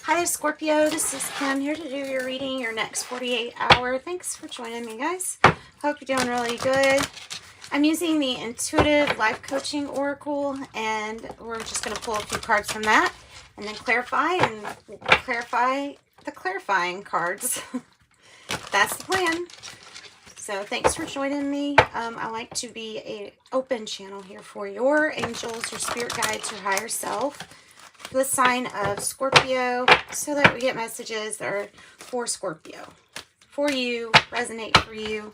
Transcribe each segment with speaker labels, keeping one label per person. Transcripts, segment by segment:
Speaker 1: Hi there, Scorpio. This is Kim here to do your reading, your next 48 hour. Thanks for joining me, guys. Hope you're doing really good. I'm using the Intuitive Life Coaching Oracle, and we're just going to pull a few cards from that and then clarify the clarifying cards. That's the plan. So thanks for joining me. I like to be an open channel here for your angels, your spirit guides, your higher self, the sign of Scorpio, so that we get messages that are for Scorpio, for you, resonate for you,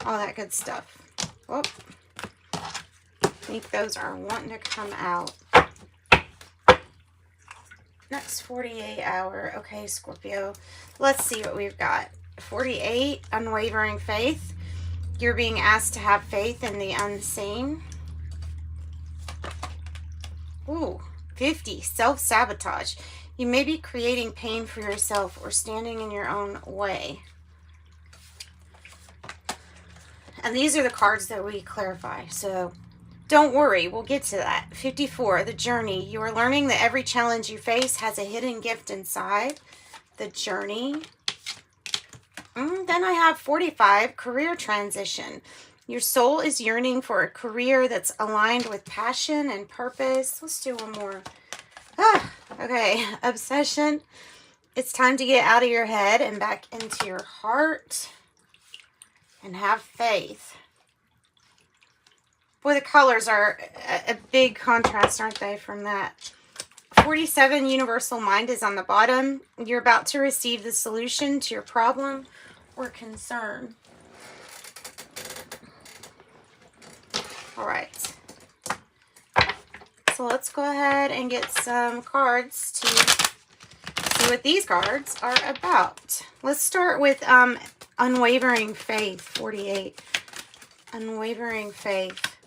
Speaker 1: all that good stuff. Oh, I think those are wanting to come out. Next 48 hour. Okay, Scorpio, let's see what we've got. 48, unwavering faith. You're being asked to have faith in the unseen. Ooh. 50, self-sabotage. You may be creating pain for yourself or standing in your own way. And these are the cards that we clarify. So don't worry, we'll get to that. 54, the journey. You are learning that every challenge you face has a hidden gift inside. The journey. Then I have 45, career transition. Your soul is yearning for a career that's aligned with passion and purpose. Let's do one more. Okay. Obsession. It's time to get out of your head and back into your heart and have faith. Boy, the colors are a big contrast, aren't they, from that? 47, universal mind is on the bottom. You're about to receive the solution to your problem or concern. All right, so let's go ahead and get some cards to see what these cards are about. Let's start with unwavering faith, 48. Unwavering faith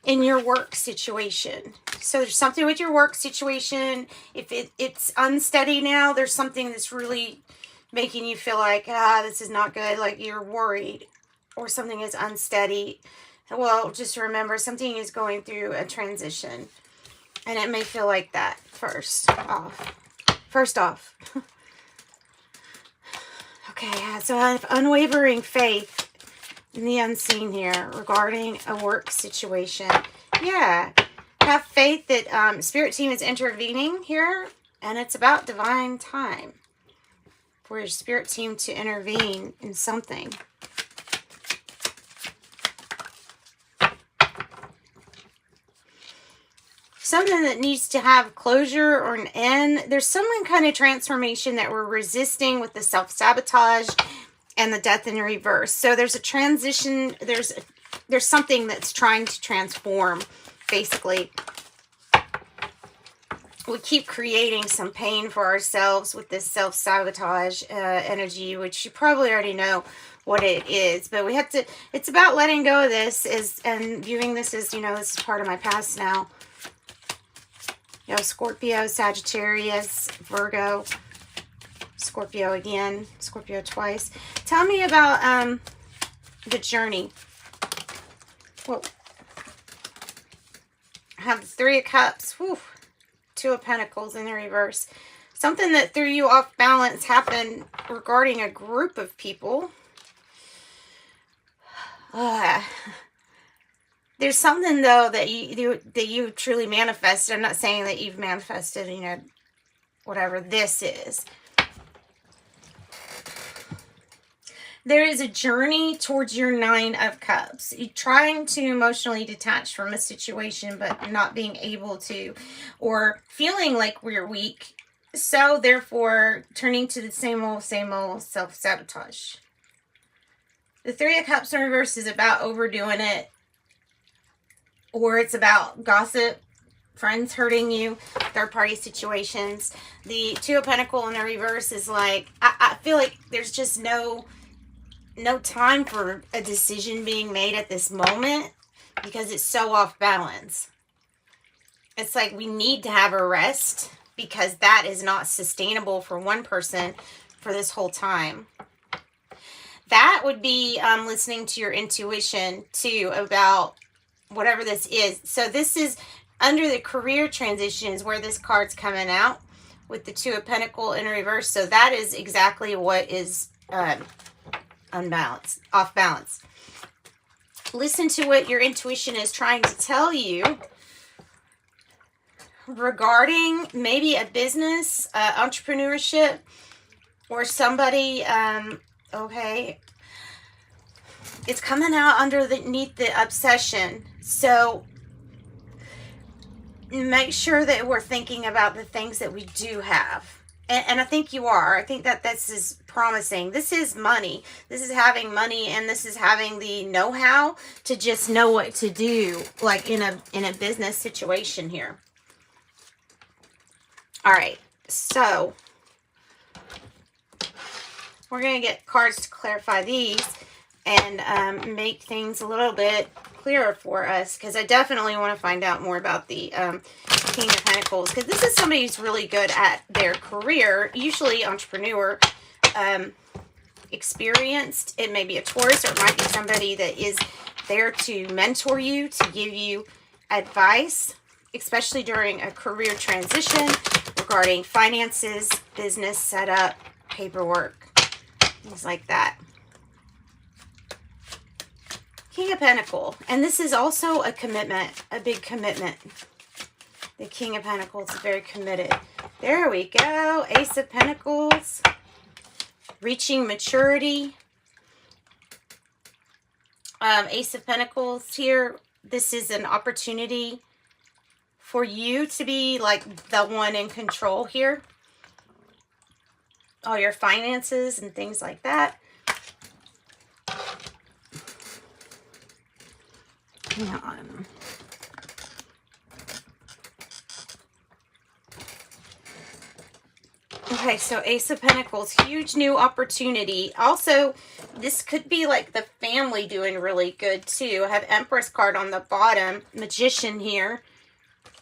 Speaker 1: in your work situation. So there's something with your work situation. If it's unsteady now, there's something that's really making you feel like, this is not good, like you're worried, or something is unsteady. Well, just remember, something is going through a transition, and it may feel like that first off. Okay, so I have unwavering faith in the unseen here regarding a work situation. Yeah, have faith that Spirit Team is intervening here, and it's about divine time for your Spirit Team to intervene in something. Something that needs to have closure or an end. There's some kind of transformation that we're resisting with the self-sabotage and the death in reverse. So there's a transition. There's something that's trying to transform, basically. We keep creating some pain for ourselves with this self-sabotage energy, which you probably already know what it is. But we have to, it's about letting go of this and viewing this as, this is part of my past now. Scorpio, Sagittarius, Virgo, Scorpio again, Scorpio twice. Tell me about the journey. Well, I have the 3 of Cups, Two of Pentacles in the reverse. Something that threw you off balance happened regarding a group of people. There's something, though, that you truly manifested. I'm not saying that you've manifested, whatever this is. There is a journey towards your 9 of Cups. You're trying to emotionally detach from a situation, but not being able to, or feeling like we're weak. So, therefore, turning to the same old self-sabotage. The 3 of Cups in reverse is about overdoing it. Or it's about gossip, friends hurting you, third-party situations. The 2 of Pentacles in the reverse is like, I feel like there's just no time for a decision being made at this moment because it's so off balance. It's like we need to have a rest because that is not sustainable for one person for this whole time. That would be listening to your intuition, too, about whatever this is. So this is under the career transition is where this card's coming out. with the Two of Pentacles in reverse. So that is exactly what is unbalanced, off balance. Listen to what your intuition is trying to tell you regarding maybe a business, entrepreneurship, or somebody, okay, it's coming out underneath the obsession. So make sure that we're thinking about the things that we do have. And I think you are. I think that this is promising. This is money. This is having money, and this is having the know-how to just know what to do, like in a business situation here. All right, so we're going to get cards to clarify these and make things a little bit clearer for us, because I definitely want to find out more about the King of Pentacles, because this is somebody who's really good at their career, usually entrepreneur, experienced. It may be a Taurus, or it might be somebody that is there to mentor you, to give you advice, especially during a career transition regarding finances, business setup, paperwork, things like that. King of Pentacles, and this is also a commitment, a big commitment. The King of Pentacles is very committed. There we go. Ace of Pentacles, reaching maturity. Ace of Pentacles here. This is an opportunity for you to be like the one in control here. All your finances and things like that. Hang on. Okay, so Ace of Pentacles, huge new opportunity. Also, this could be like the family doing really good too. I have Empress card on the bottom, Magician here,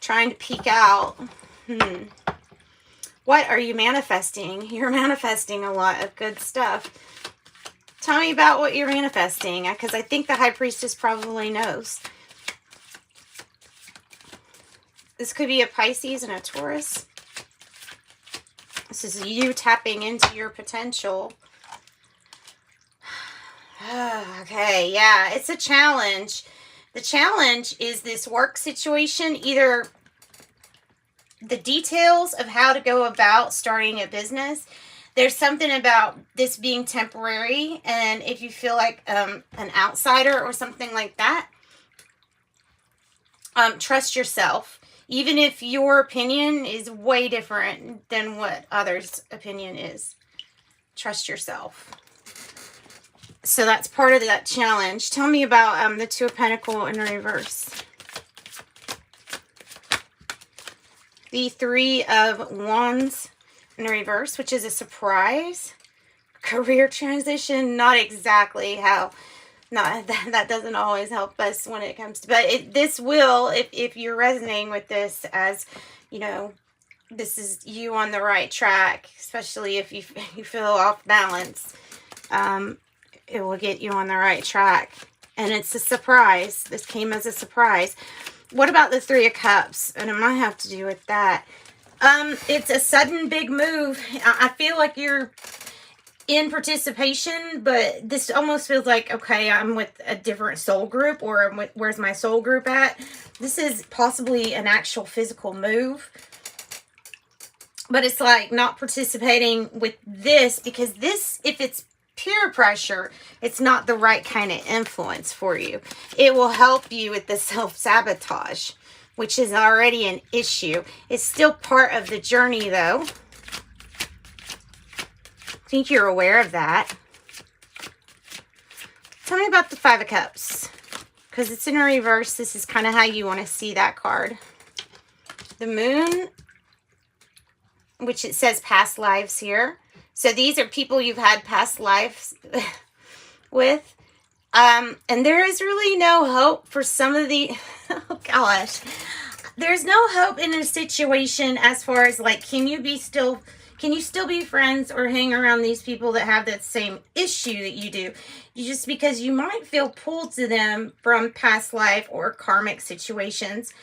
Speaker 1: trying to peek out. What are you manifesting? You're manifesting a lot of good stuff. Tell me about what you're manifesting, because I think the High Priestess probably knows. This could be a Pisces and a Taurus. This is you tapping into your potential. Okay, yeah, it's a challenge. The challenge is this work situation, either the details of how to go about starting a business. There's something about this being temporary, and if you feel like an outsider or something like that, trust yourself. Even if your opinion is way different than what others' opinion is. Trust yourself. So that's part of that challenge. Tell me about the Two of Pentacles in reverse. The Three of Wands in reverse, which is a surprise. Career transition, not exactly how... that doesn't always help us when it comes to, but this will, if you're resonating with this, as you know, this is you on the right track, especially if you feel off balance, it will get you on the right track. And it's a surprise. This came as a surprise. What about the Three of Cups? And it might have to do with that. It's a sudden big move. I feel like you're in participation, but this almost feels like, okay, I'm with a different soul group, or I'm with, where's my soul group at? This is possibly an actual physical move, but it's like not participating with this, because this, if it's peer pressure, it's not the right kind of influence for you. It will help you with the self-sabotage, which is already an issue. It's still part of the journey, though. I think you're aware of that. Tell me about the Five of Cups, because it's in a reverse. This is kind of how you want to see that card. The Moon, which it says past lives here. So these are people you've had past lives with. And there is really no hope for some of the... oh, gosh. There's no hope in a situation as far as, like, can you still be friends or hang around these people that have that same issue that you do? Just because you might feel pulled to them from past life or karmic situations.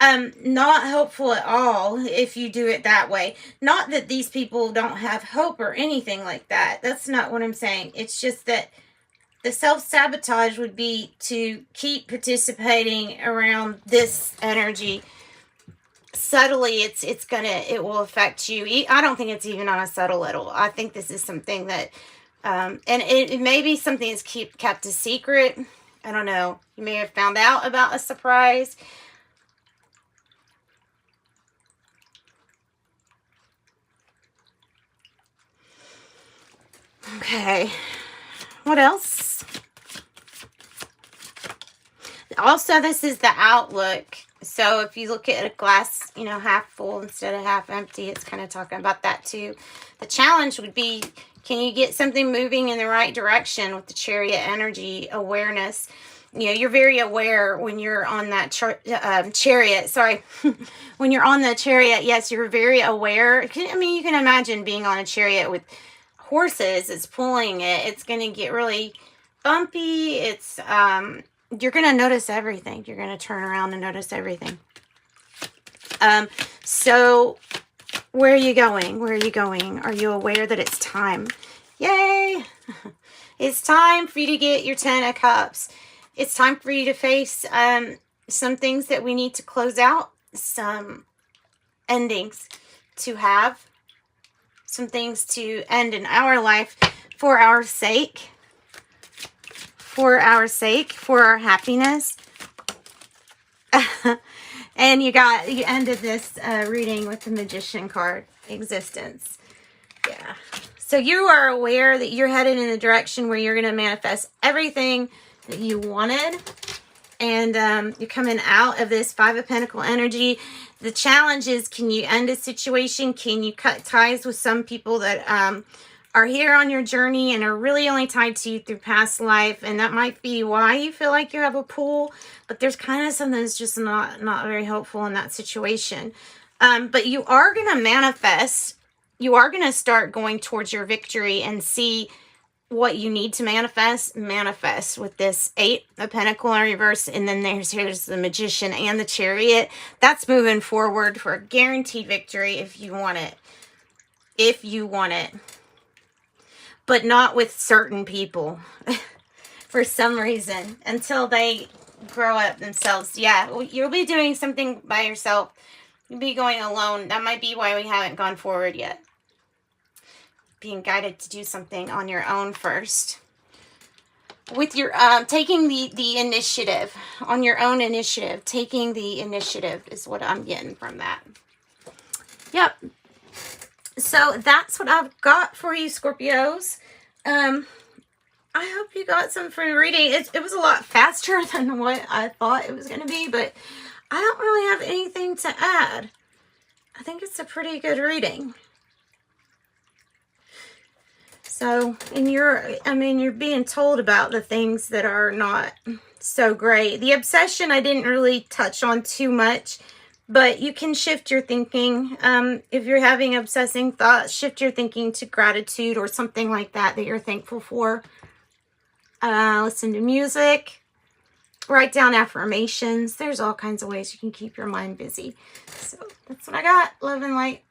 Speaker 1: Not helpful at all if you do it that way. Not that these people don't have hope or anything like that. That's not what I'm saying. It's just that the self-sabotage would be to keep participating around this energy. Subtly, it will affect you. I don't think it's even on a subtle level. I think this is something that, and it may be something that's kept a secret. I don't know. You may have found out about a surprise. Okay. What else? Also, this is the outlook. So if you look at a glass, half full instead of half empty, it's kind of talking about that too. The challenge would be, can you get something moving in the right direction with the Chariot energy, awareness? You're very aware when you're on that Chariot. Sorry. When you're on the Chariot, yes, you're very aware. You can imagine being on a Chariot with horses. It's pulling it. It's going to get really bumpy. It's, you're going to notice everything. You're going to turn around and notice everything. So where are you going? Where are you going? Are you aware that it's time? Yay! It's time for you to get your 10 of Cups. It's time for you to face some things that we need to close out, some endings to have, some things to end in our life for our sake. For our sake, for our happiness. And you ended this reading with the Magician card, existence. Yeah. So you are aware that you're headed in the direction where you're going to manifest everything that you wanted. And you're coming out of this 5 of Pentacles energy. The challenge is, can you end a situation? Can you cut ties with some people that are here on your journey and are really only tied to you through past life? And that might be why you feel like you have a pull, but there's kind of something that's just not very helpful in that situation. But you are going to manifest. You are going to start going towards your victory and see what you need to manifest with this 8 of Pentacles in reverse. And then here's the Magician and the Chariot. That's moving forward for a guaranteed victory if you want it. If you want it. But not with certain people for some reason until they grow up themselves. Yeah, you'll be doing something by yourself. You'll be going alone. That might be why we haven't gone forward yet. Being guided to do something on your own first. With your taking the initiative, on your own initiative. Taking the initiative is what I'm getting from that. Yep. So that's what I've got for you, Scorpios. I hope you got some free reading. It was a lot faster than what I thought it was going to be, but I don't really have anything to add. I think it's a pretty good reading. So, and you're being told about the things that are not so great. The obsession I didn't really touch on too much. But you can shift your thinking. If you're having obsessing thoughts, shift your thinking to gratitude or something like that you're thankful for. Listen to music. Write down affirmations. There's all kinds of ways you can keep your mind busy. So that's what I got. Love and light.